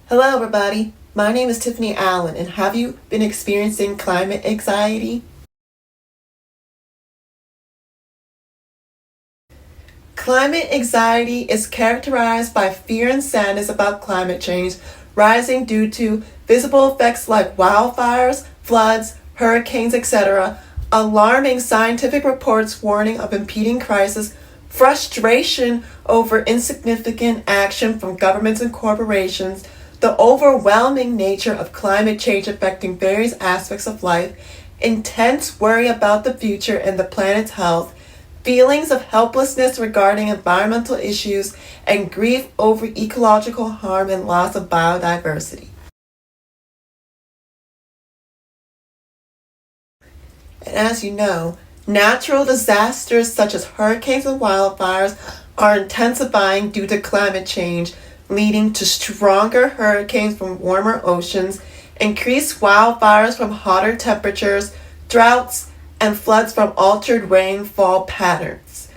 Hello, everybody. My name is Tiffany Allen, and have you been experiencing climate anxiety? Climate anxiety is characterized by fear and sadness about climate change rising due to visible effects like wildfires, floods, hurricanes, etc., alarming scientific reports warning of impending crisis, frustration over insignificant action from governments and corporations, the overwhelming nature of climate change affecting various aspects of life, intense worry about the future and the planet's health, feelings of helplessness regarding environmental issues, and grief over ecological harm and loss of biodiversity. And as you know, natural disasters such as hurricanes and wildfires are intensifying due to climate change, leading to stronger hurricanes from warmer oceans, increased wildfires from hotter temperatures, droughts, and floods from altered rainfall patterns.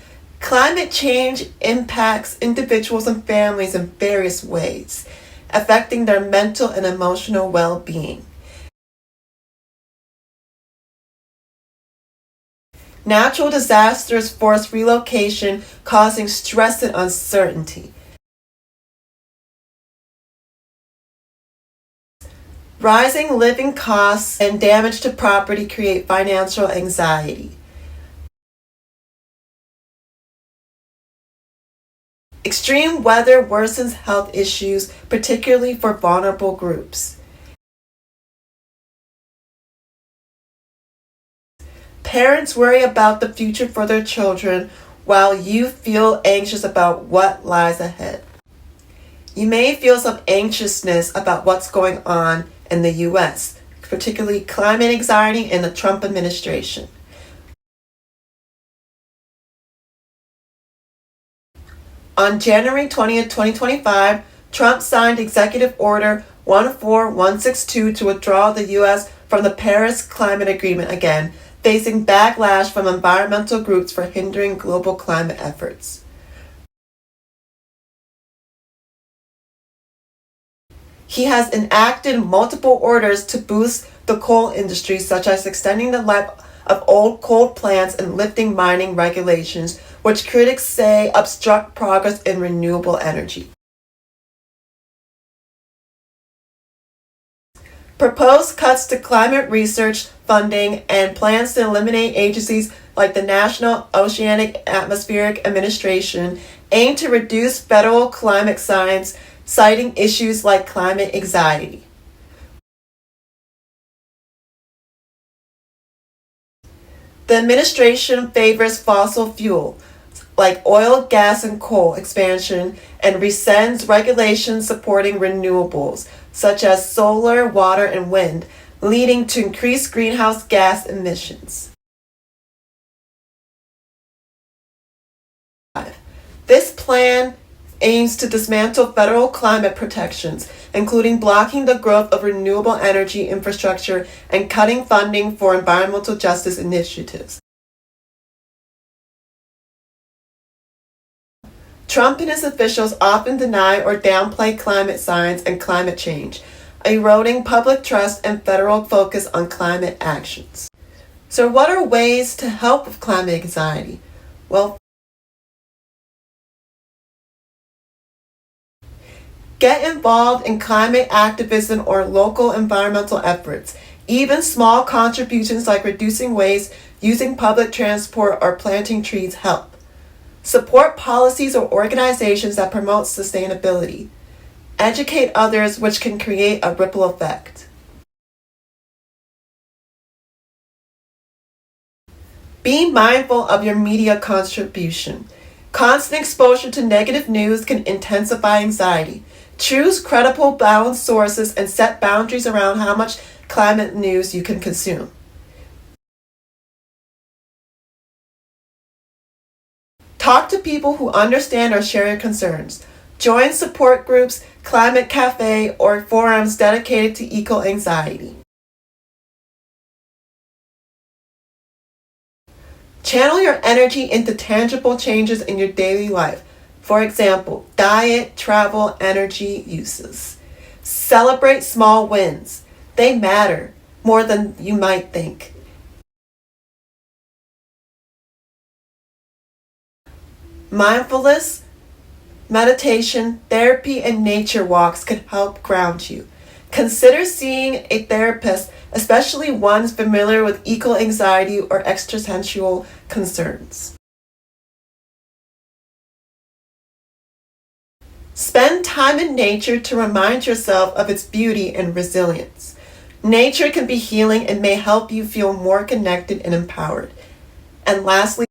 Climate change impacts individuals and families in various ways, affecting their mental and emotional well-being. Natural disasters force relocation, causing stress and uncertainty. Rising living costs and damage to property create financial anxiety. Extreme weather worsens health issues, particularly for vulnerable groups. Parents worry about the future for their children, while you feel anxious about what lies ahead. You may feel some anxiousness about what's going on in the U.S., particularly climate anxiety in the Trump administration. On January 20th, 2025, Trump signed Executive Order 14162 to withdraw the U.S. from the Paris Climate Agreement again, facing backlash from environmental groups for hindering global climate efforts. He has enacted multiple orders to boost the coal industry, such as extending the life of old coal plants and lifting mining regulations, which critics say obstruct progress in renewable energy. Proposed cuts to climate research funding and plans to eliminate agencies like the National Oceanic Atmospheric Administration aim to reduce federal climate science, citing issues like climate anxiety. The administration favors fossil fuel, like oil, gas, and coal expansion, and rescinds regulations supporting renewables, such as solar, water, and wind, leading to increased greenhouse gas emissions. This plan aims to dismantle federal climate protections, including blocking the growth of renewable energy infrastructure and cutting funding for environmental justice initiatives. Trump and his officials often deny or downplay climate science and climate change, eroding public trust and federal focus on climate actions. So what are ways to help with climate anxiety? Well, get involved in climate activism or local environmental efforts. Even small contributions like reducing waste, using public transport, or planting trees help. Support policies or organizations that promote sustainability. Educate others, which can create a ripple effect. Be mindful of your media contribution. Constant exposure to negative news can intensify anxiety. Choose credible, balanced sources and set boundaries around how much climate news you can consume. Talk to people who understand or share your concerns. Join support groups, climate cafe, or forums dedicated to eco-anxiety. Channel your energy into tangible changes in your daily life. For example, diet, travel, energy uses. Celebrate small wins. They matter more than you might think. Mindfulness, meditation, therapy, and nature walks can help ground you. Consider seeing a therapist, especially ones familiar with eco anxiety or existential concerns. Spend time in nature to remind yourself of its beauty and resilience. Nature can be healing and may help you feel more connected and empowered. And lastly,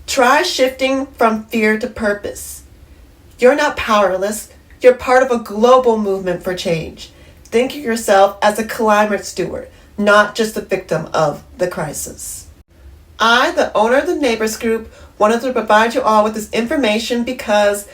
try shifting from fear to purpose. You're not powerless. You're part of a global movement for change. Think of yourself as a climate steward, not just a victim of the crisis. I, the owner of the Neighbors Group, wanted to provide you all with this information because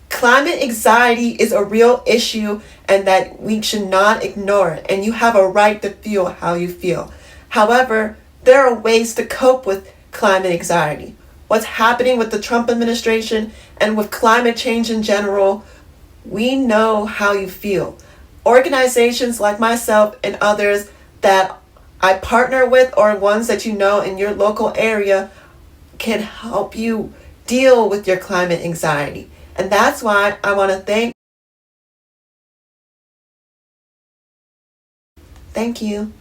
climate anxiety is a real issue and that we should not ignore it, and you have a right to feel how you feel. However, there are ways to cope with climate anxiety. What's happening with the Trump administration and with climate change in general, we know how you feel. Organizations like myself and others that I partner with or ones that you know in your local area can help you deal with your climate anxiety. And that's why I want to thank you.